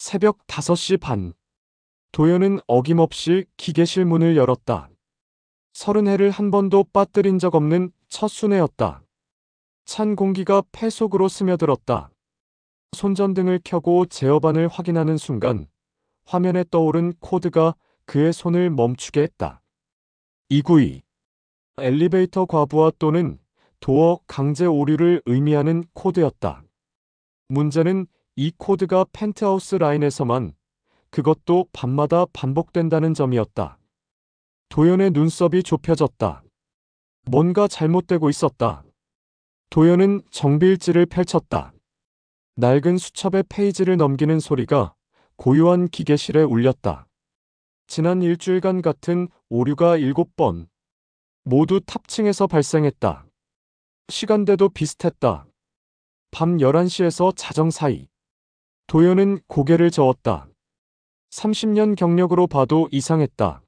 새벽 5시 반. 도연은 어김없이 기계실 문을 열었다. 30회를 한 번도 빠뜨린 적 없는 첫 순회였다. 찬 공기가 폐 속으로 스며들었다. 손전등을 켜고 제어반을 확인하는 순간 화면에 떠오른 코드가 그의 손을 멈추게 했다. 292. 엘리베이터 과부하 또는 도어 강제 오류를 의미하는 코드였다. 문제는 이 코드가 펜트하우스 라인에서만, 그것도 밤마다 반복된다는 점이었다. 도연의 눈썹이 좁혀졌다. 뭔가 잘못되고 있었다. 도연은 정비일지를 펼쳤다. 낡은 수첩의 페이지를 넘기는 소리가 고요한 기계실에 울렸다. 지난 일주일간 같은 오류가 7번. 모두 탑층에서 발생했다. 시간대도 비슷했다. 밤 11시에서 자정 사이. 도연은 고개를 저었다. 30년 경력으로 봐도 이상했다.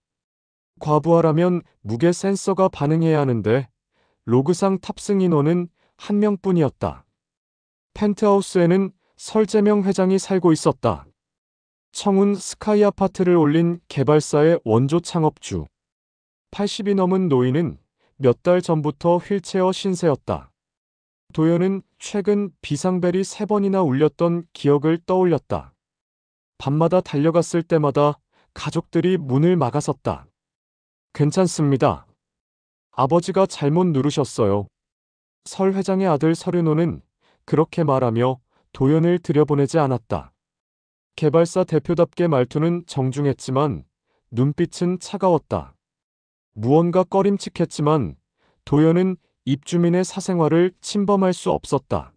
과부하라면 무게 센서가 반응해야 하는데 로그상 탑승 인원은 한 명뿐이었다. 펜트하우스에는 설재명 회장이 살고 있었다. 청운 스카이 아파트를 올린 개발사의 원조 창업주. 80이 넘은 노인은 몇 달 전부터 휠체어 신세였다. 도연은 최근 비상벨이 3번이나 울렸던 기억을 떠올렸다. 밤마다 달려갔을 때마다 가족들이 문을 막아섰다. 괜찮습니다. 아버지가 잘못 누르셨어요. 설 회장의 아들 서륜호는 그렇게 말하며 도연을 들여보내지 않았다. 개발사 대표답게 말투는 정중했지만 눈빛은 차가웠다. 무언가 꺼림칙했지만 도연은 입주민의 사생활을 침범할 수 없었다.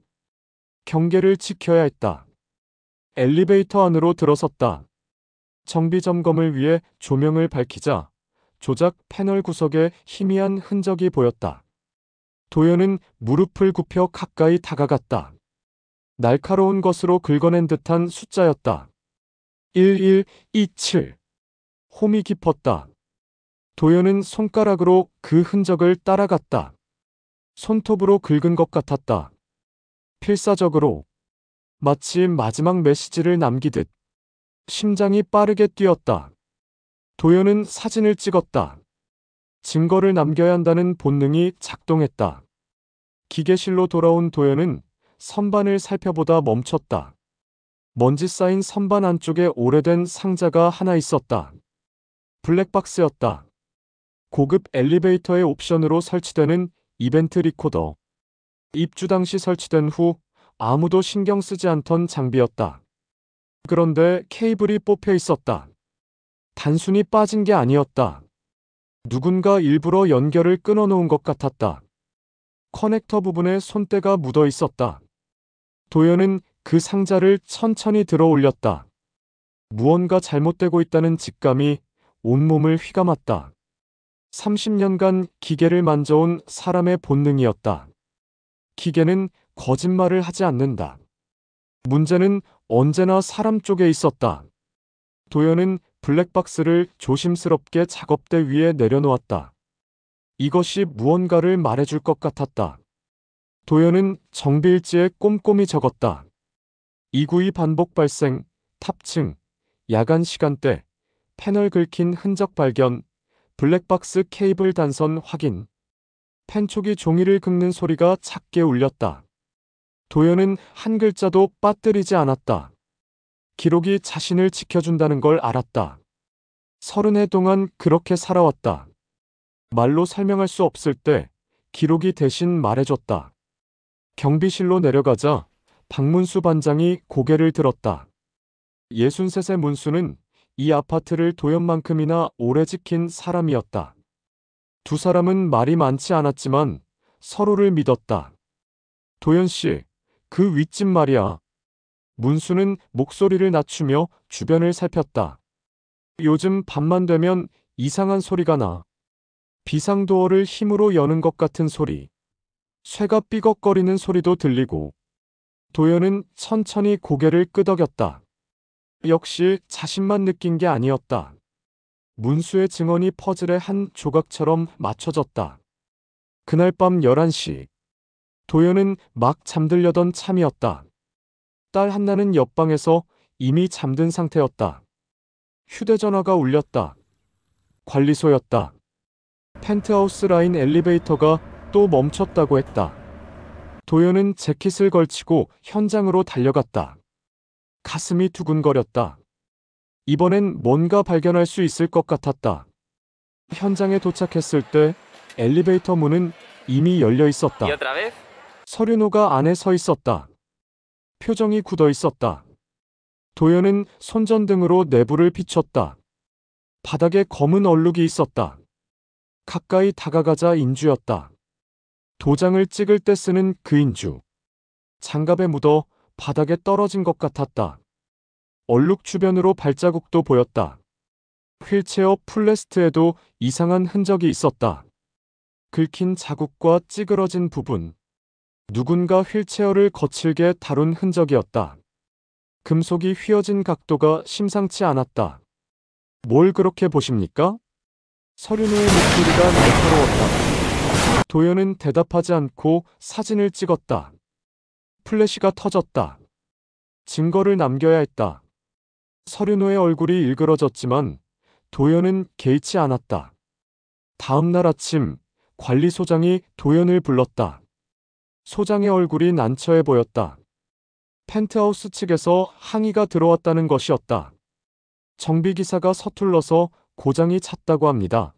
경계를 지켜야 했다. 엘리베이터 안으로 들어섰다. 정비 점검을 위해 조명을 밝히자 조작 패널 구석에 희미한 흔적이 보였다. 도연은 무릎을 굽혀 가까이 다가갔다. 날카로운 것으로 긁어낸 듯한 숫자였다. 1127. 홈이 깊었다. 도연은 손가락으로 그 흔적을 따라갔다. 손톱으로 긁은 것 같았다. 필사적으로. 마치 마지막 메시지를 남기듯. 심장이 빠르게 뛰었다. 도연은 사진을 찍었다. 증거를 남겨야 한다는 본능이 작동했다. 기계실로 돌아온 도연은 선반을 살펴보다 멈췄다. 먼지 쌓인 선반 안쪽에 오래된 상자가 하나 있었다. 블랙박스였다. 고급 엘리베이터의 옵션으로 설치되는 이벤트 리코더. 입주 당시 설치된 후 아무도 신경 쓰지 않던 장비였다. 그런데 케이블이 뽑혀 있었다. 단순히 빠진 게 아니었다. 누군가 일부러 연결을 끊어놓은 것 같았다. 커넥터 부분에 손때가 묻어 있었다. 도연은 그 상자를 천천히 들어 올렸다. 무언가 잘못되고 있다는 직감이 온몸을 휘감았다. 30년간 기계를 만져온 사람의 본능이었다. 기계는 거짓말을 하지 않는다. 문제는 언제나 사람 쪽에 있었다. 도연은 블랙박스를 조심스럽게 작업대 위에 내려놓았다. 이것이 무언가를 말해줄 것 같았다. 도연은 정비일지에 꼼꼼히 적었다. 292 반복 발생, 탑층, 야간 시간대, 패널 긁힌 흔적 발견, 블랙박스 케이블 단선 확인. 펜촉이 종이를 긁는 소리가 작게 울렸다. 도연은 한 글자도 빠뜨리지 않았다. 기록이 자신을 지켜준다는 걸 알았다. 30해 동안 그렇게 살아왔다. 말로 설명할 수 없을 때 기록이 대신 말해줬다. 경비실로 내려가자 박문수 반장이 고개를 들었다. 63세 문수는 이 아파트를 도연만큼이나 오래 지킨 사람이었다. 두 사람은 말이 많지 않았지만 서로를 믿었다. 도연 씨, 그 윗집 말이야. 문수는 목소리를 낮추며 주변을 살폈다. 요즘 밤만 되면 이상한 소리가 나. 비상도어를 힘으로 여는 것 같은 소리. 쇠가 삐걱거리는 소리도 들리고. 도연은 천천히 고개를 끄덕였다. 역시 자신만 느낀 게 아니었다. 문수의 증언이 퍼즐의 한 조각처럼 맞춰졌다. 그날 밤 11시. 도연은 막 잠들려던 참이었다. 딸 한나는 옆방에서 이미 잠든 상태였다. 휴대전화가 울렸다. 관리소였다. 펜트하우스 라인 엘리베이터가 또 멈췄다고 했다. 도연은 재킷을 걸치고 현장으로 달려갔다. 가슴이 두근거렸다. 이번엔 뭔가 발견할 수 있을 것 같았다. 현장에 도착했을 때 엘리베이터 문은 이미 열려 있었다. 서륜호가 안에 서 있었다. 표정이 굳어 있었다. 도연은 손전등으로 내부를 비췄다. 바닥에 검은 얼룩이 있었다. 가까이 다가가자 인주였다. 도장을 찍을 때 쓰는 그 인주. 장갑에 묻어 바닥에 떨어진 것 같았다. 얼룩 주변으로 발자국도 보였다. 휠체어 풀레스트에도 이상한 흔적이 있었다. 긁힌 자국과 찌그러진 부분. 누군가 휠체어를 거칠게 다룬 흔적이었다. 금속이 휘어진 각도가 심상치 않았다. 뭘 그렇게 보십니까? 서륜호의 목소리가 날카로웠다. 도연은 대답하지 않고 사진을 찍었다. 플래시가 터졌다. 증거를 남겨야 했다. 서륜호의 얼굴이 일그러졌지만 도연은 개의치 않았다. 다음 날 아침 관리소장이 도연을 불렀다. 소장의 얼굴이 난처해 보였다. 펜트하우스 측에서 항의가 들어왔다는 것이었다. 정비기사가 서툴러서 고장이 찼다고 합니다.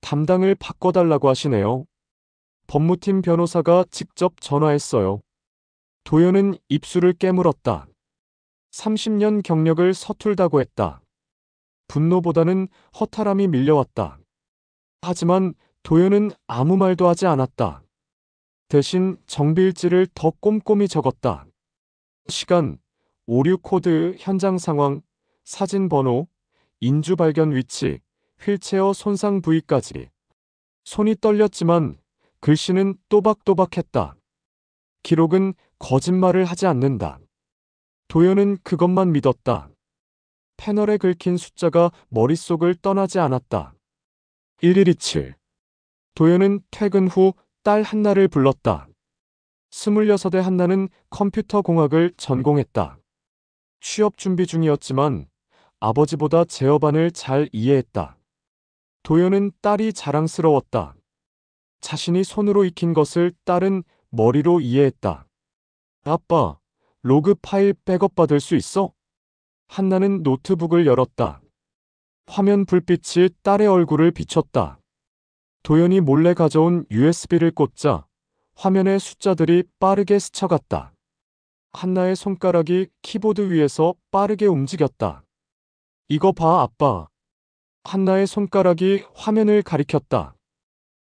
담당을 바꿔달라고 하시네요. 법무팀 변호사가 직접 전화했어요. 도연은 입술을 깨물었다. 30년 경력을 서툴다고 했다. 분노보다는 허탈함이 밀려왔다. 하지만 도연은 아무 말도 하지 않았다. 대신 정비일지를 더 꼼꼼히 적었다. 시간, 오류 코드, 현장 상황, 사진 번호, 인주 발견 위치, 휠체어 손상 부위까지. 손이 떨렸지만 글씨는 또박또박했다. 기록은 거짓말을 하지 않는다. 도연은 그것만 믿었다. 패널에 긁힌 숫자가 머릿속을 떠나지 않았다. 1127. 도연은 퇴근 후 딸 한나를 불렀다. 26의 한나는 컴퓨터 공학을 전공했다. 취업 준비 중이었지만 아버지보다 제어반을 잘 이해했다. 도연은 딸이 자랑스러웠다. 자신이 손으로 익힌 것을 딸은 머리로 이해했다. 아빠, 로그 파일 백업 받을 수 있어? 한나는 노트북을 열었다. 화면 불빛이 딸의 얼굴을 비췄다. 도연이 몰래 가져온 USB를 꽂자 화면의 숫자들이 빠르게 스쳐갔다. 한나의 손가락이 키보드 위에서 빠르게 움직였다. 이거 봐, 아빠. 한나의 손가락이 화면을 가리켰다.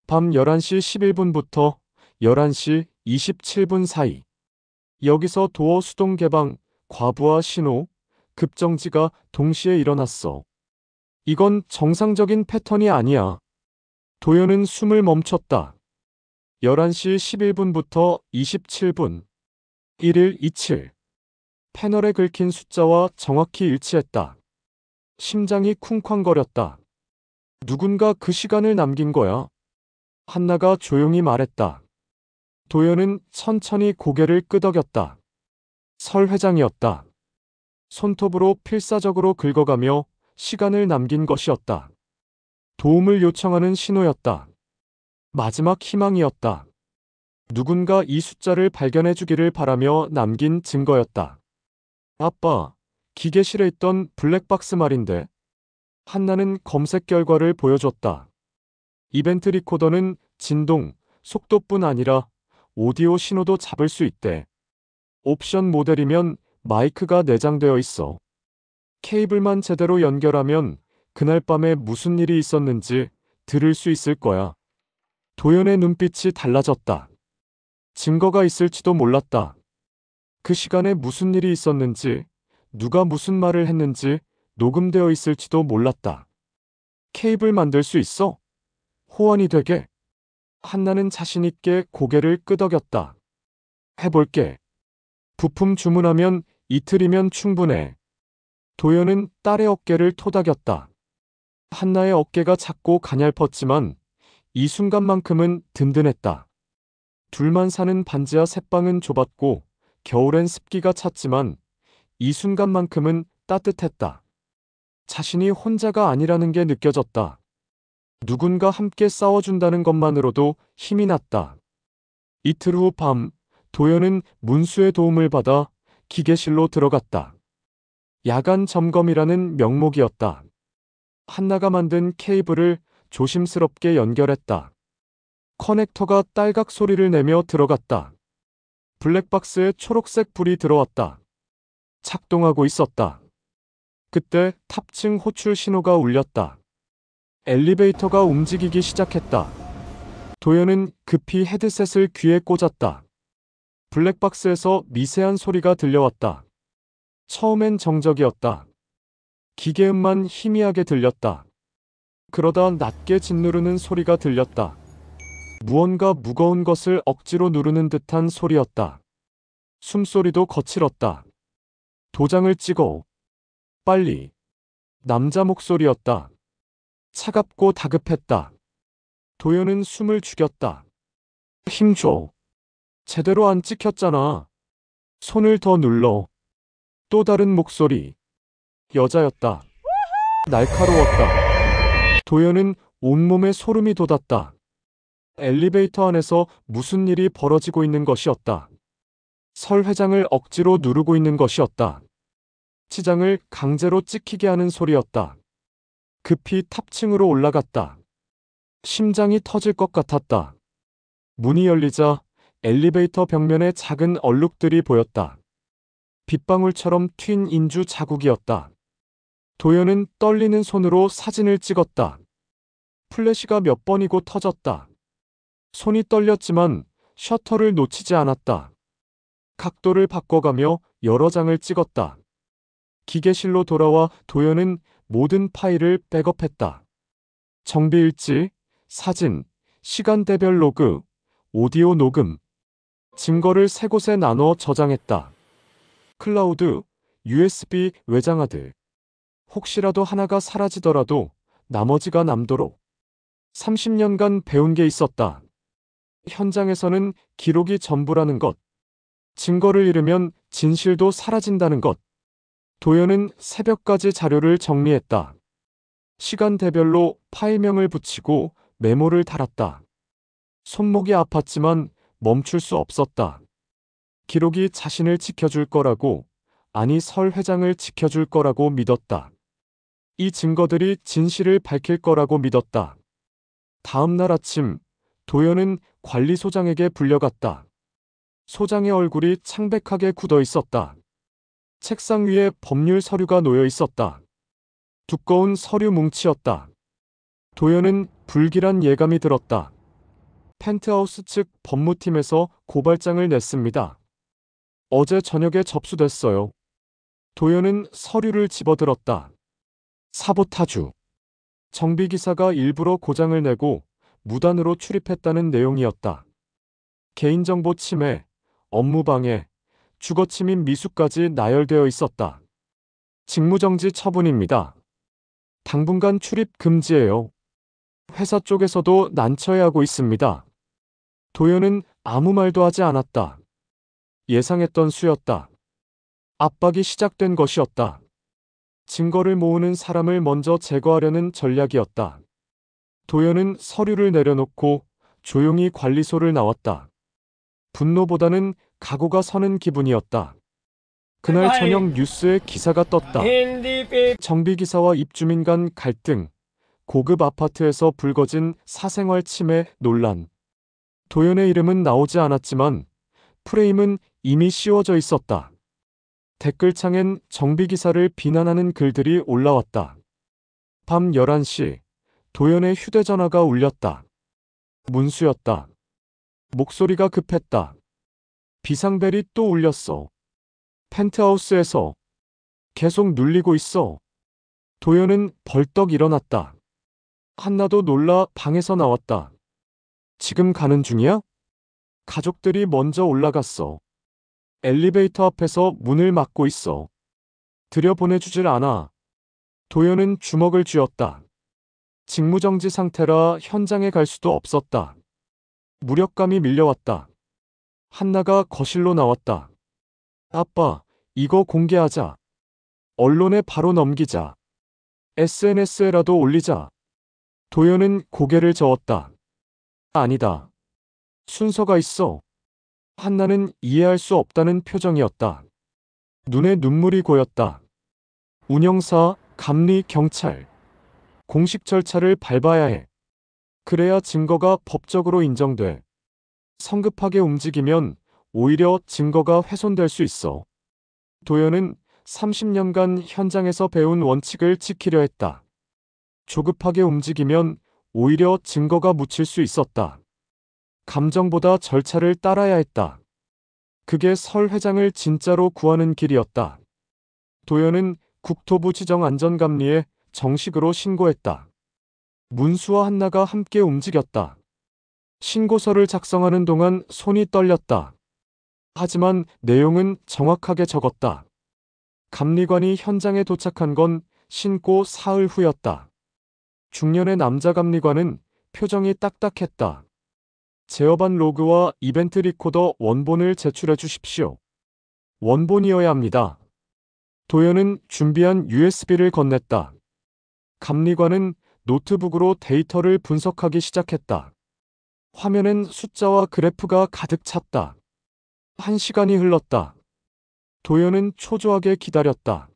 밤 11시 11분부터 11시 27분 사이. 여기서 도어 수동 개방, 과부하 신호, 급정지가 동시에 일어났어. 이건 정상적인 패턴이 아니야. 도연은 숨을 멈췄다. 11시 11분부터 27분. 1127. 패널에 긁힌 숫자와 정확히 일치했다. 심장이 쿵쾅거렸다. 누군가 그 시간을 남긴 거야. 한나가 조용히 말했다. 도연은 천천히 고개를 끄덕였다. 설 회장이었다. 손톱으로 필사적으로 긁어가며 시간을 남긴 것이었다. 도움을 요청하는 신호였다. 마지막 희망이었다. 누군가 이 숫자를 발견해 주기를 바라며 남긴 증거였다. 아빠, 기계실에 있던 블랙박스 말인데. 한나는 검색 결과를 보여줬다. 이벤트 리코더는 진동, 속도뿐 아니라 오디오 신호도 잡을 수 있대. 옵션 모델이면 마이크가 내장되어 있어. 케이블만 제대로 연결하면 그날 밤에 무슨 일이 있었는지 들을 수 있을 거야. 도연의 눈빛이 달라졌다. 증거가 있을지도 몰랐다. 그 시간에 무슨 일이 있었는지, 누가 무슨 말을 했는지 녹음되어 있을지도 몰랐다. 케이블 만들 수 있어? 호환이 되게? 한나는 자신있게 고개를 끄덕였다. 해볼게. 부품 주문하면 이틀이면 충분해. 도연은 딸의 어깨를 토닥였다. 한나의 어깨가 작고 가냘펐지만 이 순간만큼은 든든했다. 둘만 사는 반지하 새방은 좁았고 겨울엔 습기가 찼지만 이 순간만큼은 따뜻했다. 자신이 혼자가 아니라는 게 느껴졌다. 누군가 함께 싸워준다는 것만으로도 힘이 났다. 이틀 후 밤, 도연은 문수의 도움을 받아 기계실로 들어갔다. 야간 점검이라는 명목이었다. 한나가 만든 케이블을 조심스럽게 연결했다. 커넥터가 딸각 소리를 내며 들어갔다. 블랙박스에 초록색 불이 들어왔다. 작동하고 있었다. 그때 탑층 호출 신호가 울렸다. 엘리베이터가 움직이기 시작했다. 도연은 급히 헤드셋을 귀에 꽂았다. 블랙박스에서 미세한 소리가 들려왔다. 처음엔 정적이었다. 기계음만 희미하게 들렸다. 그러다 낮게 짓누르는 소리가 들렸다. 무언가 무거운 것을 억지로 누르는 듯한 소리였다. 숨소리도 거칠었다. 도장을 찍어. 빨리. 남자 목소리였다. 차갑고 다급했다. 도연은 숨을 죽였다. 힘줘. 제대로 안 찍혔잖아. 손을 더 눌러. 또 다른 목소리. 여자였다. 날카로웠다. 도연은 온몸에 소름이 돋았다. 엘리베이터 안에서 무슨 일이 벌어지고 있는 것이었다. 설 회장을 억지로 누르고 있는 것이었다. 치장을 강제로 찍히게 하는 소리였다. 급히 탑층으로 올라갔다. 심장이 터질 것 같았다. 문이 열리자 엘리베이터 벽면에 작은 얼룩들이 보였다. 빗방울처럼 튄 인주 자국이었다. 도연은 떨리는 손으로 사진을 찍었다. 플래시가 몇 번이고 터졌다. 손이 떨렸지만 셔터를 놓치지 않았다. 각도를 바꿔가며 여러 장을 찍었다. 기계실로 돌아와 도연은 모든 파일을 백업했다. 정비일지, 사진, 시간대별 로그, 오디오 녹음, 증거를 세 곳에 나눠 저장했다. 클라우드, USB 외장하드. 혹시라도 하나가 사라지더라도 나머지가 남도록. 30년간 배운 게 있었다. 현장에서는 기록이 전부라는 것. 증거를 잃으면 진실도 사라진다는 것. 도연은 새벽까지 자료를 정리했다. 시간대별로 파일명을 붙이고 메모를 달았다. 손목이 아팠지만 멈출 수 없었다. 기록이 자신을 지켜줄 거라고, 아니 설 회장을 지켜줄 거라고 믿었다. 이 증거들이 진실을 밝힐 거라고 믿었다. 다음 날 아침, 도연은 관리소장에게 불려갔다. 소장의 얼굴이 창백하게 굳어 있었다. 책상 위에 법률 서류가 놓여 있었다. 두꺼운 서류 뭉치였다. 도연은 불길한 예감이 들었다. 펜트하우스 측 법무팀에서 고발장을 냈습니다. 어제 저녁에 접수됐어요. 도연은 서류를 집어들었다. 사보타주. 정비기사가 일부러 고장을 내고 무단으로 출입했다는 내용이었다. 개인정보 침해, 업무방해, 주거침입 미수까지 나열되어 있었다. 직무정지 처분입니다. 당분간 출입 금지예요. 회사 쪽에서도 난처해하고 있습니다. 도연은 아무 말도 하지 않았다. 예상했던 수였다. 압박이 시작된 것이었다. 증거를 모으는 사람을 먼저 제거하려는 전략이었다. 도연은 서류를 내려놓고 조용히 관리소를 나왔다. 분노보다는 각오가 서는 기분이었다. 그날 저녁 뉴스에 기사가 떴다. 정비기사와 입주민 간 갈등, 고급 아파트에서 불거진 사생활 침해 논란. 도연의 이름은 나오지 않았지만 프레임은 이미 씌워져 있었다. 댓글창엔 정비기사를 비난하는 글들이 올라왔다. 밤 11시, 도연의 휴대전화가 울렸다. 문수였다. 목소리가 급했다. 비상벨이 또 울렸어. 펜트하우스에서. 계속 눌리고 있어. 도연은 벌떡 일어났다. 한나도 놀라 방에서 나왔다. 지금 가는 중이야? 가족들이 먼저 올라갔어. 엘리베이터 앞에서 문을 막고 있어. 들여보내주질 않아. 도연은 주먹을 쥐었다. 직무정지 상태라 현장에 갈 수도 없었다. 무력감이 밀려왔다. 한나가 거실로 나왔다. 아빠, 이거 공개하자. 언론에 바로 넘기자. SNS에라도 올리자. 도연은 고개를 저었다. 아니다. 순서가 있어. 한나는 이해할 수 없다는 표정이었다. 눈에 눈물이 고였다. 운영사, 감리, 경찰. 공식 절차를 밟아야 해. 그래야 증거가 법적으로 인정돼. 성급하게 움직이면 오히려 증거가 훼손될 수 있어. 도연은 30년간 현장에서 배운 원칙을 지키려 했다. 조급하게 움직이면 오히려 증거가 묻힐 수 있었다. 감정보다 절차를 따라야 했다. 그게 설 회장을 진짜로 구하는 길이었다. 도연은 국토부 지정안전감리에 정식으로 신고했다. 문수와 한나가 함께 움직였다. 신고서를 작성하는 동안 손이 떨렸다. 하지만 내용은 정확하게 적었다. 감리관이 현장에 도착한 건 신고 사흘 후였다. 중년의 남자 감리관은 표정이 딱딱했다. 제어반 로그와 이벤트 리코더 원본을 제출해 주십시오. 원본이어야 합니다. 도연은 준비한 USB를 건넸다. 감리관은 노트북으로 데이터를 분석하기 시작했다. 화면엔 숫자와 그래프가 가득 찼다. 1시간이 흘렀다. 도연은 초조하게 기다렸다.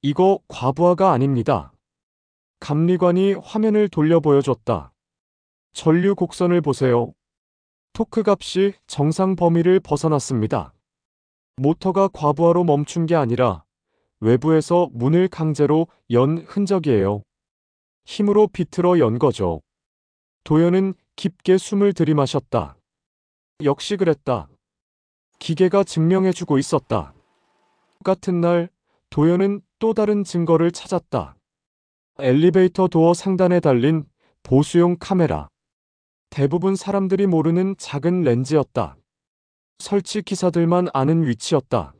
이거 과부하가 아닙니다. 감리관이 화면을 돌려 보여줬다. 전류 곡선을 보세요. 토크 값이 정상 범위를 벗어났습니다. 모터가 과부하로 멈춘 게 아니라 외부에서 문을 강제로 연 흔적이에요. 힘으로 비틀어 연 거죠. 도연은 깊게 숨을 들이마셨다. 역시 그랬다. 기계가 증명해주고 있었다. 같은 날, 도연은 또 다른 증거를 찾았다. 엘리베이터 도어 상단에 달린 보수용 카메라. 대부분 사람들이 모르는 작은 렌즈였다. 설치 기사들만 아는 위치였다.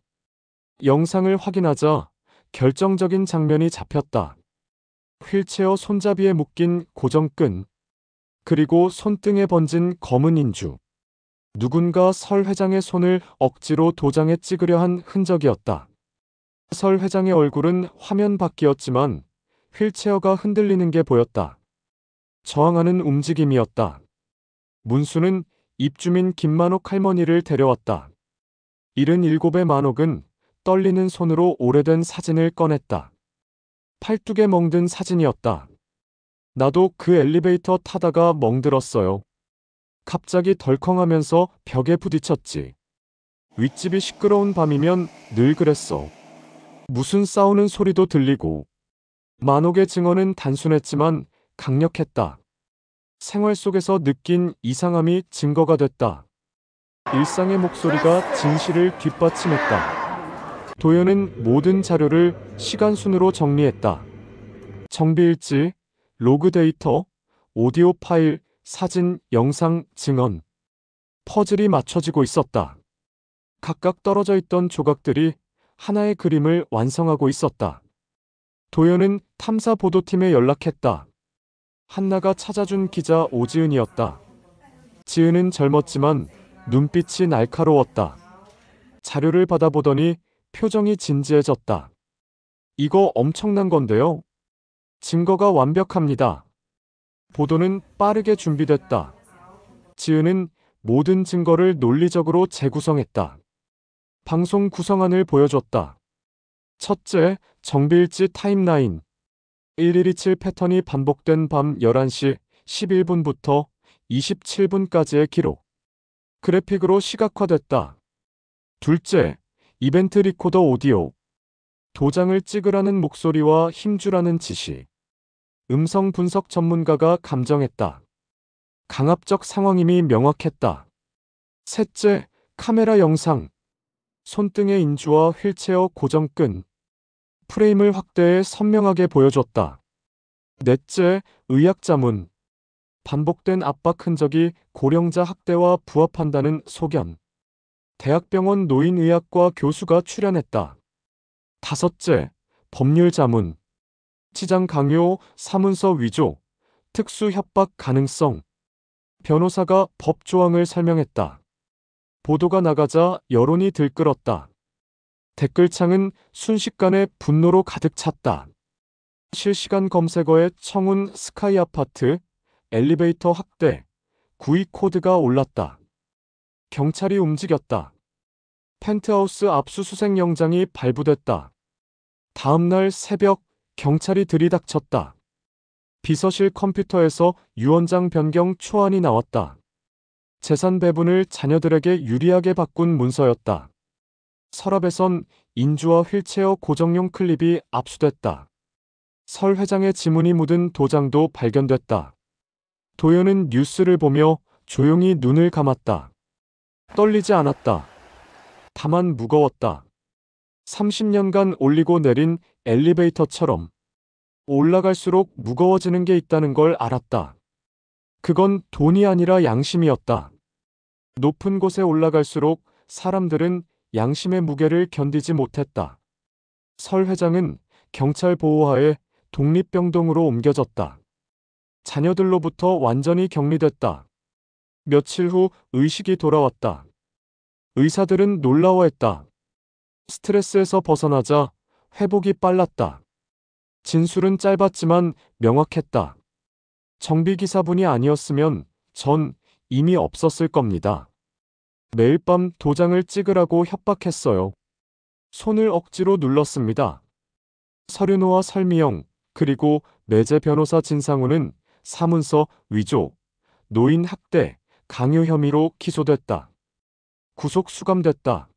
영상을 확인하자 결정적인 장면이 잡혔다. 휠체어 손잡이에 묶인 고정끈, 그리고 손등에 번진 검은 인주. 누군가 설 회장의 손을 억지로 도장에 찍으려 한 흔적이었다. 설 회장의 얼굴은 화면 밖이었지만 휠체어가 흔들리는 게 보였다. 저항하는 움직임이었다. 문수는 입주민 김만옥 할머니를 데려왔다. 77의 만옥은 떨리는 손으로 오래된 사진을 꺼냈다. 팔뚝에 멍든 사진이었다. 나도 그 엘리베이터 타다가 멍들었어요. 갑자기 덜컹하면서 벽에 부딪혔지. 윗집이 시끄러운 밤이면 늘 그랬어. 무슨 싸우는 소리도 들리고. 만옥의 증언은 단순했지만 강력했다. 생활 속에서 느낀 이상함이 증거가 됐다. 일상의 목소리가 진실을 뒷받침했다. 도연은 모든 자료를 시간순으로 정리했다. 정비일지, 로그 데이터, 오디오 파일, 사진, 영상, 증언. 퍼즐이 맞춰지고 있었다. 각각 떨어져 있던 조각들이 하나의 그림을 완성하고 있었다. 도연은 탐사 보도팀에 연락했다. 한나가 찾아준 기자 오지은이었다. 지은은 젊었지만 눈빛이 날카로웠다. 자료를 받아보더니 표정이 진지해졌다. 이거 엄청난 건데요. 증거가 완벽합니다. 보도는 빠르게 준비됐다. 지은은 모든 증거를 논리적으로 재구성했다. 방송 구성안을 보여줬다. 첫째, 정비일지 타임라인. 1127 패턴이 반복된 밤 11시 11분부터 27분까지의 기록. 그래픽으로 시각화됐다. 둘째, 이벤트 리코더 오디오. 도장을 찍으라는 목소리와 힘주라는 지시. 음성 분석 전문가가 감정했다. 강압적 상황임이 명확했다. 셋째, 카메라 영상. 손등의 인주와 휠체어 고정끈. 프레임을 확대해 선명하게 보여줬다. 넷째, 의학 자문. 반복된 압박 흔적이 고령자 학대와 부합한다는 소견. 대학병원 노인의학과 교수가 출연했다. 다섯째, 법률 자문. 치장 강요, 사문서 위조, 특수 협박 가능성. 변호사가 법 조항을 설명했다. 보도가 나가자 여론이 들끓었다. 댓글창은 순식간에 분노로 가득 찼다. 실시간 검색어에 청운 스카이 아파트, 엘리베이터 학대, 구입 코드가 올랐다. 경찰이 움직였다. 펜트하우스 압수수색 영장이 발부됐다. 다음 날 새벽 경찰이 들이닥쳤다. 비서실 컴퓨터에서 유언장 변경 초안이 나왔다. 재산 배분을 자녀들에게 유리하게 바꾼 문서였다. 서랍에선 인주와 휠체어 고정용 클립이 압수됐다. 설 회장의 지문이 묻은 도장도 발견됐다. 도연은 뉴스를 보며 조용히 눈을 감았다. 떨리지 않았다. 다만 무거웠다. 30년간 올리고 내린 엘리베이터처럼 올라갈수록 무거워지는 게 있다는 걸 알았다. 그건 돈이 아니라 양심이었다. 높은 곳에 올라갈수록 사람들은 양심의 무게를 견디지 못했다. 설 회장은 경찰 보호하에 독립병동으로 옮겨졌다. 자녀들로부터 완전히 격리됐다. 며칠 후 의식이 돌아왔다. 의사들은 놀라워했다. 스트레스에서 벗어나자 회복이 빨랐다. 진술은 짧았지만 명확했다. 정비기사분이 아니었으면 전 이미 없었을 겁니다. 매일 밤 도장을 찍으라고 협박했어요. 손을 억지로 눌렀습니다. 서륜호와 설미영, 그리고 매제 변호사 진상우는 사문서 위조, 노인 학대, 강요 혐의로 기소됐다. 구속 수감됐다.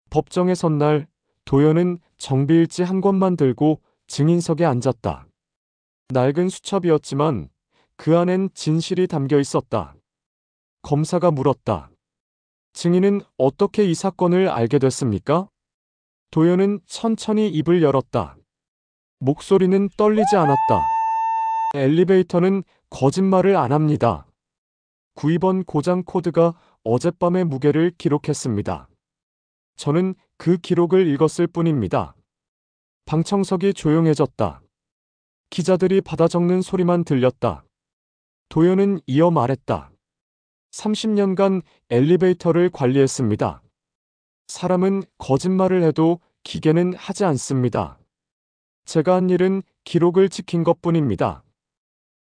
법정에 선 날 도연은 정비일지 한 권만 들고 증인석에 앉았다. 낡은 수첩이었지만 그 안엔 진실이 담겨 있었다. 검사가 물었다. 증인은 어떻게 이 사건을 알게 됐습니까? 도연은 천천히 입을 열었다. 목소리는 떨리지 않았다. 엘리베이터는 거짓말을 안 합니다. 92번 고장 코드가 어젯밤의 무게를 기록했습니다. 저는 그 기록을 읽었을 뿐입니다. 방청석이 조용해졌다. 기자들이 받아 적는 소리만 들렸다. 도연은 이어 말했다. 30년간 엘리베이터를 관리했습니다. 사람은 거짓말을 해도 기계는 하지 않습니다. 제가 한 일은 기록을 지킨 것뿐입니다.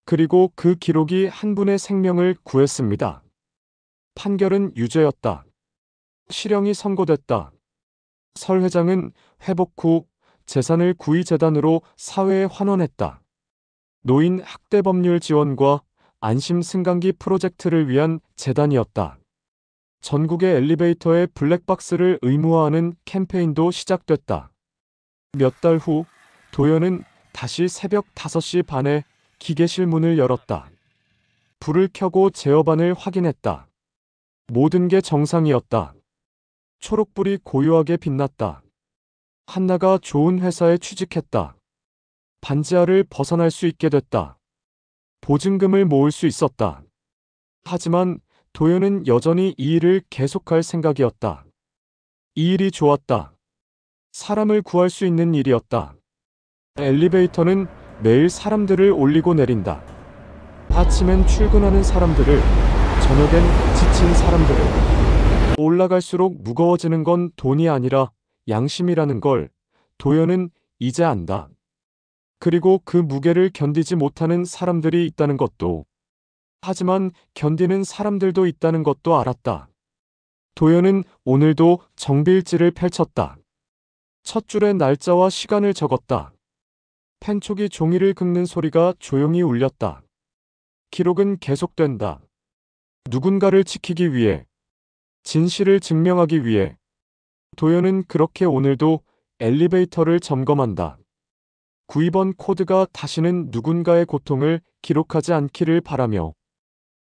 그리고 그 기록이 한 분의 생명을 구했습니다. 판결은 유죄였다. 실형이 선고됐다. 설 회장은 회복 후 재산을 구의재단으로 사회에 환원했다. 노인 학대 법률 지원과 안심 승강기 프로젝트를 위한 재단이었다. 전국의 엘리베이터에 블랙박스를 의무화하는 캠페인도 시작됐다. 몇 달 후 도연은 다시 새벽 5시 반에 기계실 문을 열었다. 불을 켜고 제어반을 확인했다. 모든 게 정상이었다. 초록불이 고요하게 빛났다. 한나가 좋은 회사에 취직했다. 반지하를 벗어날 수 있게 됐다. 보증금을 모을 수 있었다. 하지만 도연은 여전히 이 일을 계속할 생각이었다. 이 일이 좋았다. 사람을 구할 수 있는 일이었다. 엘리베이터는 매일 사람들을 올리고 내린다. 아침엔 출근하는 사람들을, 저녁엔 지친 사람들을. 올라갈수록 무거워지는 건 돈이 아니라 양심이라는 걸 도연은 이제 안다. 그리고 그 무게를 견디지 못하는 사람들이 있다는 것도, 하지만 견디는 사람들도 있다는 것도 알았다. 도연은 오늘도 정비일지를 펼쳤다. 첫 줄에 날짜와 시간을 적었다. 펜촉이 종이를 긁는 소리가 조용히 울렸다. 기록은 계속된다. 누군가를 지키기 위해, 진실을 증명하기 위해. 도연은 그렇게 오늘도 엘리베이터를 점검한다. 92번 코드가 다시는 누군가의 고통을 기록하지 않기를 바라며.